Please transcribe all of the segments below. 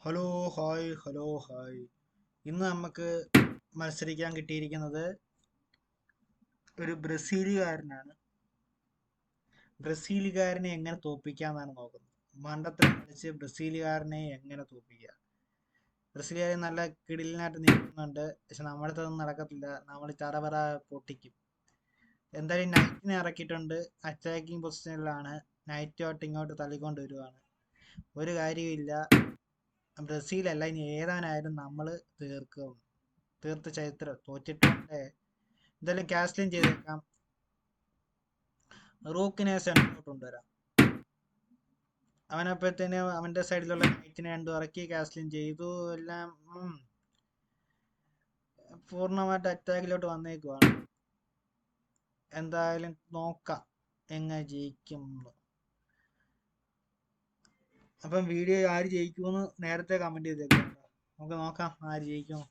Hello hi. ഇന്ന് നമുക്ക് മത്സരിക്കാൻ കിട്ടിയിരിക്കുന്നത് ഒരു ബ്രസീലുകാരനാണ്. ബ്രസീലുകാരനെ എങ്ങനെ തോൽപ്പിക്കാന്നാണ് നോക്കുന്നത്. മണ്ടത്തരം കളിച്ച് ബ്രസീലുകാരനെ എങ്ങനെ തോൽപ്പിക്കുക. ബ്രസീലുകാരൻ നല്ല കിടിലനായിട്ട് നിൽക്കുന്നുണ്ട്, പക്ഷെ നമ്മുടെ അടുത്തൊന്നും നടക്കത്തില്ല. നമ്മൾ ചറപറ പൊട്ടിക്കും. എന്തായാലും നൈറ്റിനെ ഇറക്കിയിട്ടുണ്ട്. അറ്റാക്കിംഗ് പൊസിഷനിലാണ്. നൈറ്റോട്ട് ഇങ്ങോട്ട് തള്ളിക്കൊണ്ട് വരുവാണ്. ഒരു കാര്യമില്ല, ബ്രസീലല്ല ഇനി ഏതാനായാലും നമ്മൾ തീർത്ത ചരിത്രം തോറ്റിട്ടുണ്ട്. എന്തായാലും കാസ്റ്റിൻ ചെയ്തേക്കാം. റൂക്കിനെ സെൻട്രോട്ട് കൊണ്ടുവരാം. അവനപ്പോഴത്തേന് അവന്റെ സൈഡിലുള്ള നൈറ്റിനെ രണ്ടും ഇറക്കി കാസ്റ്റിൻ ചെയ്തു. എല്ലാം പൂർണ്ണമായിട്ട് അറ്റാക്കിലോട്ട് വന്നേക്കുവാണ്. എന്തായാലും നോക്കാം എങ്ങനെ ജയിക്കും. അപ്പം വീഡിയോ ആര് ജയിക്കുമെന്ന് നേരത്തെ കമന്റ് ചെയ്തേക്കാം. നമുക്ക് നോക്കാം ആര് ജയിക്കുമോ.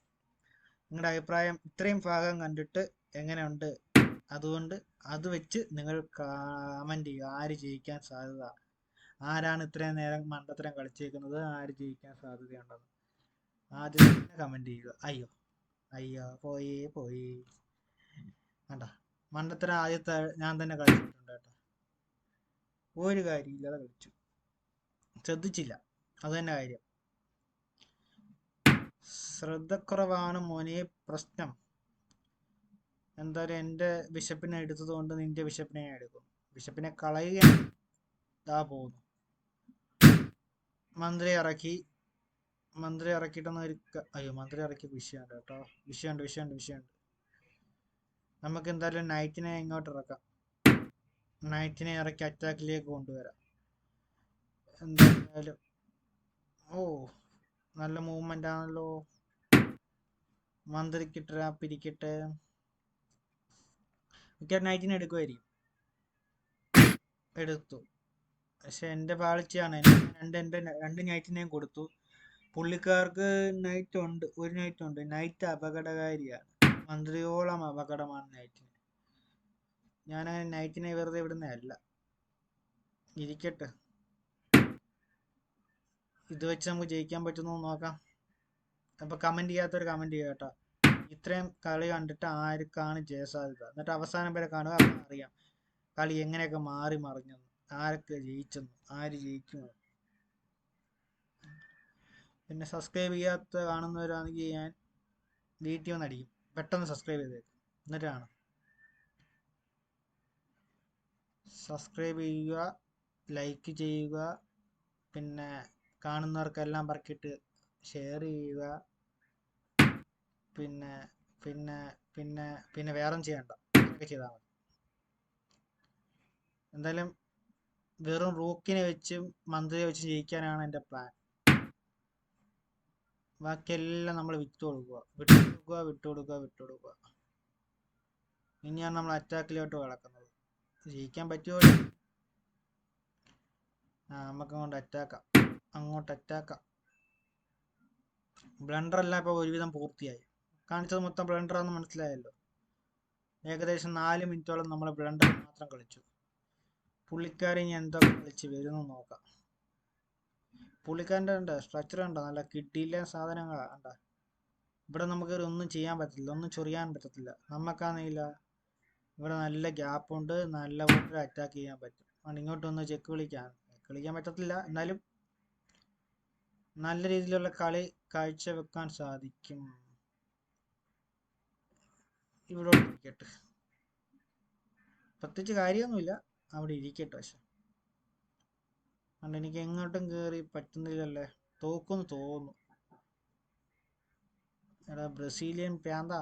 നിങ്ങളുടെ അഭിപ്രായം ഇത്രയും ഭാഗം കണ്ടിട്ട് എങ്ങനെയുണ്ട്, അതുകൊണ്ട് അത് വെച്ച് നിങ്ങൾ കമന്റ് ചെയ്യുക. ആര് ജയിക്കാൻ സാധ്യത, ആരാണ് ഇത്രയും നേരം മണ്ടത്തരം കളിച്ചേക്കുന്നത്, ആര് ജയിക്കാൻ സാധ്യതയുണ്ടെന്ന് ആദ്യം തന്നെ കമന്റ് ചെയ്യുക. അയ്യോ പോയി വേണ്ട. മണ്ടത്തരം ആദ്യത്തെ ഞാൻ തന്നെ കളിച്ചിട്ടുണ്ട് കേട്ടോ. ഒരു കാര്യമില്ലാതെ കളിച്ചു, ശ്രദ്ധിച്ചില്ല, അത് തന്നെ കാര്യം. ശ്രദ്ധക്കുറവാണ് മോനെ പ്രശ്നം. എന്തായാലും എൻ്റെ ബിഷപ്പിനെ എടുത്തത് കൊണ്ട് നിന്റെ ബിഷപ്പിനെ എടുക്കും. ബിഷപ്പിനെ കളയുകയാണ്. ഇതാ പോകുന്നു. മന്ത്രി ഇറക്കിയിട്ടൊന്നും മന്ത്രി ഇറക്കിയ വിഷയമുണ്ട് കേട്ടോ. വിഷയമുണ്ട്. നമുക്ക് എന്തായാലും നൈറ്റിനെ ഇങ്ങോട്ട് ഇറക്കാം. നൈറ്റിനെ ഇറക്കി അറ്റാക്കിലേക്ക് കൊണ്ടുവരാം. എന്തായാലും നല്ല മൂവ്മെന്റ് ആണല്ലോ. മന്ത്രിക്ക് ട്രാപ്പ് ഇരിക്കട്ടെ. നൈറ്റിനെ എടുക്കുമായിരിക്കും. എടുത്തു, പക്ഷെ എൻ്റെ പാളിച്ചയാണ്. രണ്ട് നൈറ്റിനെയും കൊടുത്തു. പുള്ളിക്കാർക്ക് ഒരു നൈറ്റ് ഉണ്ട്. നൈറ്റ് അപകടകാരിയാണ്. മന്ത്രിയോളം അപകടമാണ് നൈറ്റിന്. ഞാൻ നൈറ്റിനെ വെറുതെ വിടുന്നതല്ല. ഇരിക്കട്ടെ, ഇത് വെച്ച് നമുക്ക് ജയിക്കാൻ പറ്റുന്നു നോക്കാം. അപ്പൊ കമന്റ് ചെയ്യാത്തൊരു കമന്റ് ചെയ്യുക കേട്ടോ. ഇത്രയും കളി കണ്ടിട്ട് ആർക്കാണ് ജയസാധ്യത, എന്നിട്ട് അവസാനം വരെ കാണുക. അപ്പം അറിയാം കളി എങ്ങനെയൊക്കെ മാറി മറിഞ്ഞെന്ന്, ആരൊക്കെ ജയിച്ചെന്ന്, ആര് ജയിക്കുമെന്ന്. പിന്നെ സബ്സ്ക്രൈബ് ചെയ്യാത്ത കാണുന്നവരാണെങ്കിൽ ഞാൻ വീട്ടിൽ വന്ന് അടിക്കും. പെട്ടെന്ന് സബ്സ്ക്രൈബ് ചെയ്തേക്കും, എന്നിട്ട് കാണാം. സബ്സ്ക്രൈബ് ചെയ്യുക, ലൈക്ക് ചെയ്യുക, പിന്നെ കാണുന്നവർക്കെല്ലാം പറക്കിയിട്ട് ഷെയർ ചെയ്യുക. പിന്നെ പിന്നെ പിന്നെ പിന്നെ വേറെ ചെയ്യണ്ട, ഇതൊക്കെ ചെയ്താൽ മതി. എന്തായാലും വെറും റൂക്കിനെ വെച്ചും മന്ത്രിയെ വെച്ച് ജയിക്കാനാണ് എൻ്റെ പ്ലാൻ. ബാക്കിയെല്ലാം നമ്മൾ വിട്ടുകൊടുക്കുക. ഇനിയാണ് നമ്മൾ അറ്റാക്കിലോട്ട് കിടക്കുന്നത്. ജയിക്കാൻ പറ്റുമോ? നമുക്ക് അങ്ങോട്ട് അറ്റാക്കാം. ബ്ലണ്ടറെല്ലാം ഇപ്പോൾ ഒരുവിധം പൂർത്തിയായി. കാണിച്ചത് മൊത്തം ബ്ലണ്ടറാന്ന് മനസ്സിലായല്ലോ. ഏകദേശം 4 മിനിറ്റോളം നമ്മൾ ബ്ലണ്ടർ മാത്രം കളിച്ചു. പുള്ളിക്കാരൻ ഇനി എന്തൊക്കെ കളിച്ച് വരുന്നു നോക്കാം. പുള്ളിക്കാരൻ്റെ ഉണ്ട് സ്ട്രക്ചർ ഉണ്ടോ, നല്ല കിട്ടിയില്ല സാധനങ്ങളാണ് കണ്ട. ഇവിടെ നമുക്ക് ഒന്നും ചെയ്യാൻ പറ്റില്ല, ഒന്നും ചൊറിയാൻ പറ്റത്തില്ല. നമുക്കാണെന്നില്ല, ഇവിടെ നല്ല ഗ്യാപ്പുണ്ട്, നല്ല പോലെ അറ്റാക്ക് ചെയ്യാൻ പറ്റും. അതുകൊണ്ട് ഇങ്ങോട്ടൊന്ന് ചെക്ക് കളിക്കാൻ പറ്റത്തില്ല, എന്നാലും നല്ല രീതിയിലുള്ള കളി കാഴ്ചവെക്കാൻ സാധിക്കും. ഇവിടെ ഇരിക്കട്ടെ, പ്രത്യേകിച്ച് കാര്യമൊന്നുമില്ല, അവിടെ ഇരിക്കട്ടെ. പക്ഷെ അതുകൊണ്ട് എനിക്ക് എങ്ങോട്ടും കയറി പറ്റുന്നില്ലല്ലേ, തോക്കുന്ന് തോന്നുന്നു. എടാ ബ്രസീലിയൻ പ്രാന്താ,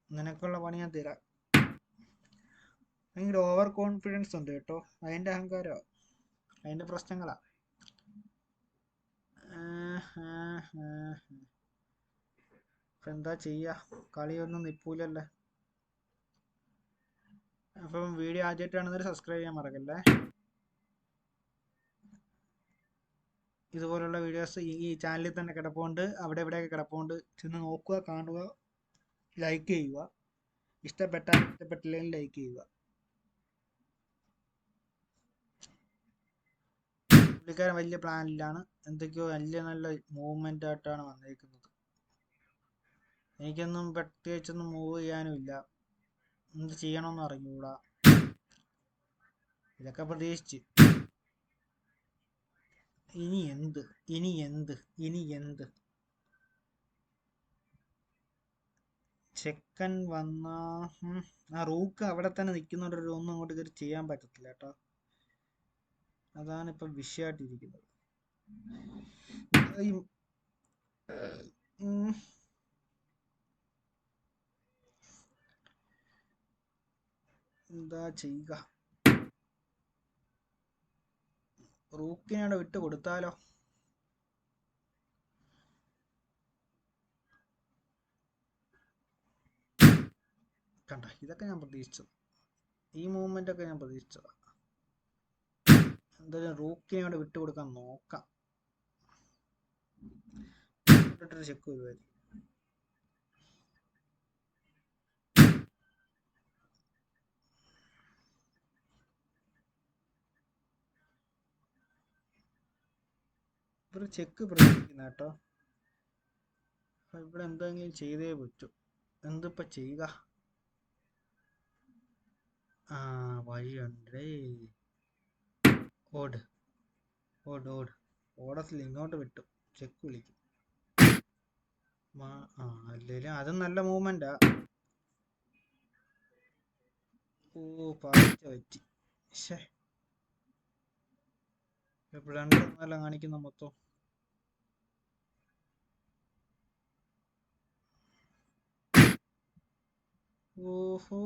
നിനക്കുള്ള പണി ഞാൻ തരാം. ഭയങ്കര ഓവർ കോൺഫിഡൻസ് ഉണ്ട് കേട്ടോ, അതിൻ്റെ അഹങ്കാരമാണ്, അതിൻ്റെ പ്രശ്നങ്ങളാ. ഇപ്പം എന്താ ചെയ്യാ, കളിയൊന്നും നിൽപ്പൂലല്ലേ. അപ്പം വീഡിയോ ആദ്യമായിട്ടാണെന്നൊരു സബ്സ്ക്രൈബ് ചെയ്യാൻ മറക്കല്ലേ. ഇതുപോലുള്ള വീഡിയോസ് ഈ ചാനലിൽ തന്നെ കിടപ്പുണ്ട്, അവിടെ ഇവിടെയൊക്കെ കിടപ്പുണ്ട്. ചെന്ന് നോക്കുക, കാണുക, ലൈക്ക് ചെയ്യുക. ഇഷ്ടപ്പെട്ടില്ലെങ്കിൽ ലൈക്ക് ചെയ്യുക. പുള്ളിക്കാരൻ വലിയ പ്ലാനിലാണ്, എന്തൊക്കെയോ വലിയ നല്ല മൂവ്മെന്റ് ആയിട്ടാണ് വന്നിരിക്കുന്നത്. എനിക്കൊന്നും പ്രത്യേകിച്ചൊന്നും മൂവ് ചെയ്യാനും ഇല്ല, എന്ത് ചെയ്യണമെന്ന് അറിഞ്ഞൂടാ. ഇതൊക്കെ പ്രതീക്ഷിച്ച് ഇനി എന്ത് ഇനി എന്ത് ഇനി എന്ത് ചെക്കൻ വന്നാ ആ റൂക്ക് അവിടെ തന്നെ നിൽക്കുന്നോണ്ട് ഒന്നും അങ്ങോട്ട് കയറി ചെയ്യാൻ പറ്റത്തില്ല കേട്ടോ. അതാണ് ഇപ്പൊ വിഷയമായിട്ടിരിക്കുന്നത്. എന്താ ചെയ്യുക? റൂക്കിനെ അവിടെ വിട്ട് കൊടുത്താലോ? കണ്ട, ഇതൊക്കെ ഞാൻ പ്രതീക്ഷിച്ചത്. ഈ മൂവ്മെന്റ് ഒക്കെ ഞാൻ പ്രതീക്ഷിച്ചതാ. എന്തായാലും റൂക്കിനെ അവിടെ വിട്ടു കൊടുക്കാൻ നോക്കാം. ചെക്ക് വരുവായി. ഇവിടെ ചെക്ക് പ്രതീക്ഷിക്കുന്ന കേട്ടോ. ഇവിടെ എന്തെങ്കിലും ചെയ്തേ പറ്റൂ. എന്തിപ്പോ ചെയ്യുക? ആ വഴിയുണ്ടേ. ഓട് ഓട് ഓട്. ഓടത്തില്ല, ഇങ്ങോട്ട് വിട്ടു. ചെക്ക് വിളിക്കും. അല്ലേലും അതും നല്ല മൂവ്മെന്റാ. ഓ പാച്ച പറ്റി. ബ്ലണ്ടറെല്ലാം കാണിക്കുന്ന മൊത്തം. ഓഹോ,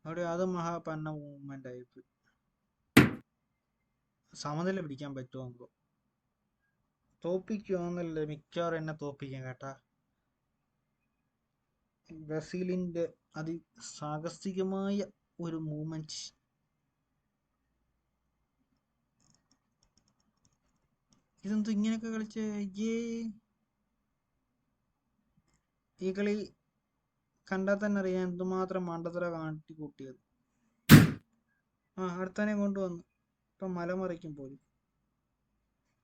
അവിടെ അത് മഹാപന്ന മൂവ്മെന്റ് ആയിപ്പോയി. സമനില പിടിക്കാൻ പറ്റുമോ? തോപ്പിക്കുവാന്നല്ലേ മിക്കവാറും എന്നെ തോപ്പിക്കാം കേട്ടാ. ബ്രസീലിന്റെ അതിസാഹസികമായ ഒരു മൂവ്മെന്റ്. ഇതെന്തോ ഇങ്ങനെയൊക്കെ കളിച്ച് ഈ കളി കണ്ടാൽ തന്നെ അറിയാം എന്തുമാത്രം മണ്ടത്തര കാട്ടി കൂട്ടിയത്. അടുത്തനെ കൊണ്ടുവന്നു. ഇപ്പൊ മലമറിക്കും പോലും.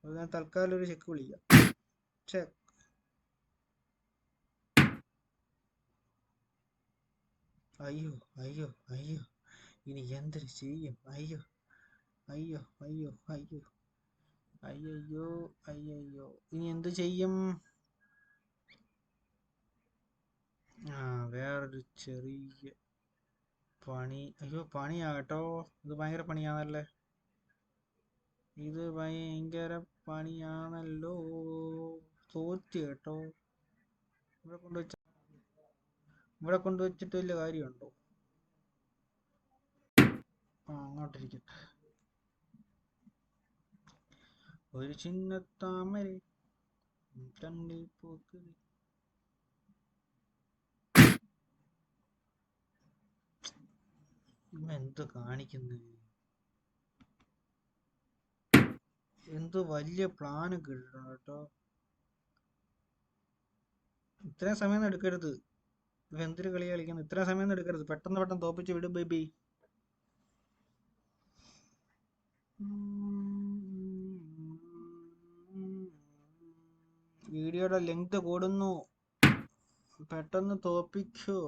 അത് ഞാൻ തൽക്കാലം ഒരു ചെക്ക് വിളിക്കാം. ചെക്ക്. അയ്യോ അയ്യോ അയ്യോ, ഇനി എന്തൊരു ചെയ്യും? അയ്യോ അയ്യോ അയ്യോ അയ്യോ അയ്യോ അയ്യോ, ഇനി എന്ത് ചെയ്യും? വേറൊരു ചെറിയ പണി. അയ്യോ പണിയാട്ടോ, ഇത് ഭയങ്കര പണിയാണല്ലേ. ഇത് ഭയങ്കര പണിയാണല്ലോ. തോറ്റ് കേട്ടോ. ഇവിടെ കൊണ്ടുവച്ചിട്ട് വലിയ കാര്യമുണ്ടോ? അങ്ങോട്ടിരിക്കട്ടെ. ഒരു ചിന്ന താമര കണ്ണിൽ പോക്ക്. എന്ത് കാണിക്കുന്നു? എന്ത് വലിയ പ്ലാന് കിട്ടണം കേട്ടോ. ഇത്രയും സമയം എടുക്കരുത്. എന്തൊരു കളി കളിക്കുന്നു? ഇത്രയും സമയം എടുക്കരുത്. പെട്ടെന്ന് പെട്ടെന്ന് തോപ്പിച്ച് വിടും ബേബി. വീഡിയോയുടെ ലെങ്ത് കൂടുന്നു. പെട്ടെന്ന് തോപ്പിക്കോ,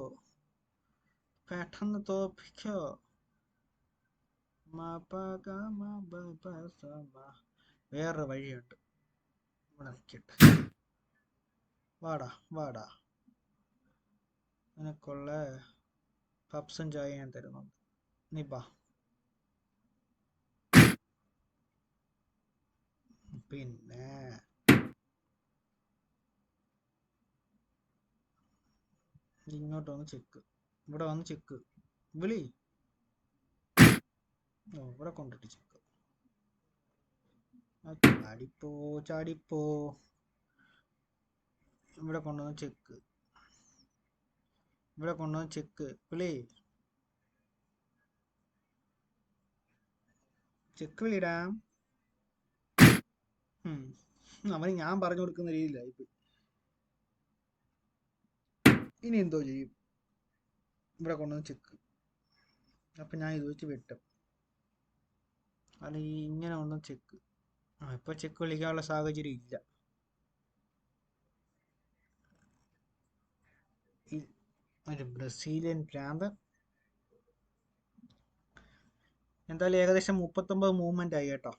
പെട്ടെന്ന് തോപ്പിക്കോ. വേറൊരു വഴിയുണ്ട്. ഇവിടെ നിൽക്കട്ടെ. വാടാ വാടാ, നിനക്കുള്ള പപ്സും ചായ ഞാൻ തരുന്നുണ്ട്. നീ ബാ. പിന്നെ ഇങ്ങോട്ട് വന്ന് ചെക്ക്. ഇവിടെ വന്ന് ചെക്ക് വിളി. ഇവിടെ കൊണ്ടിട്ട് ചെക്ക്. ചാടിപ്പോ ചാടിപ്പോ. ഇവിടെ കൊണ്ടുവന്ന് ചെക്ക്. ഇവിടെ കൊണ്ടുവന്ന് ചെക്ക് വിളി. ചെക്ക് വിളിടാം. അവന് ഞാൻ പറഞ്ഞു കൊടുക്കുന്ന രീതിയിലായിപ്പോയി. ഇനി എന്തോ ചെയ്യും? ഇവിടെ കൊണ്ടുവന്ന് ചെക്ക്. അപ്പൊ ഞാൻ ഇത് വെച്ച് വെട്ടും. അല്ലെങ്കിൽ ഇങ്ങനെ കൊണ്ടുവന്ന് ചെക്ക്. ഇപ്പൊ ചെക്ക് വിളിക്കാനുള്ള സാഹചര്യം ഇല്ല. ഒരു ബ്രസീലിയൻ ഭ്രാന്ത്. എന്തായാലും ഏകദേശം 39 മൂവ്മെന്റ് ആയി കേട്ടോ.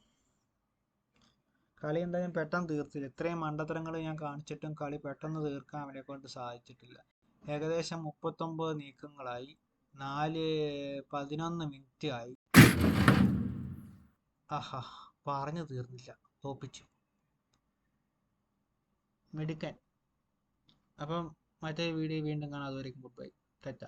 കളി എന്തായാലും പെട്ടെന്ന് തീർത്തില്ല. ഇത്രയും മണ്ടത്തരങ്ങൾ ഞാൻ കാണിച്ചിട്ടും കളി പെട്ടെന്ന് തീർക്കാൻ അവനെ കൊണ്ട് സാധിച്ചിട്ടില്ല. ഏകദേശം 39 നീക്കങ്ങളായി. 11 മിനിറ്റ് ആയി. ആഹാ, പറഞ്ഞു തീർന്നില്ല, തോപ്പിച്ചു. മെടുക്കൻ. അപ്പം മറ്റേ വീഡിയോ വീണ്ടും കാണാം. അതുവരെയും ഗുഡ് ബൈ, ടാറ്റ.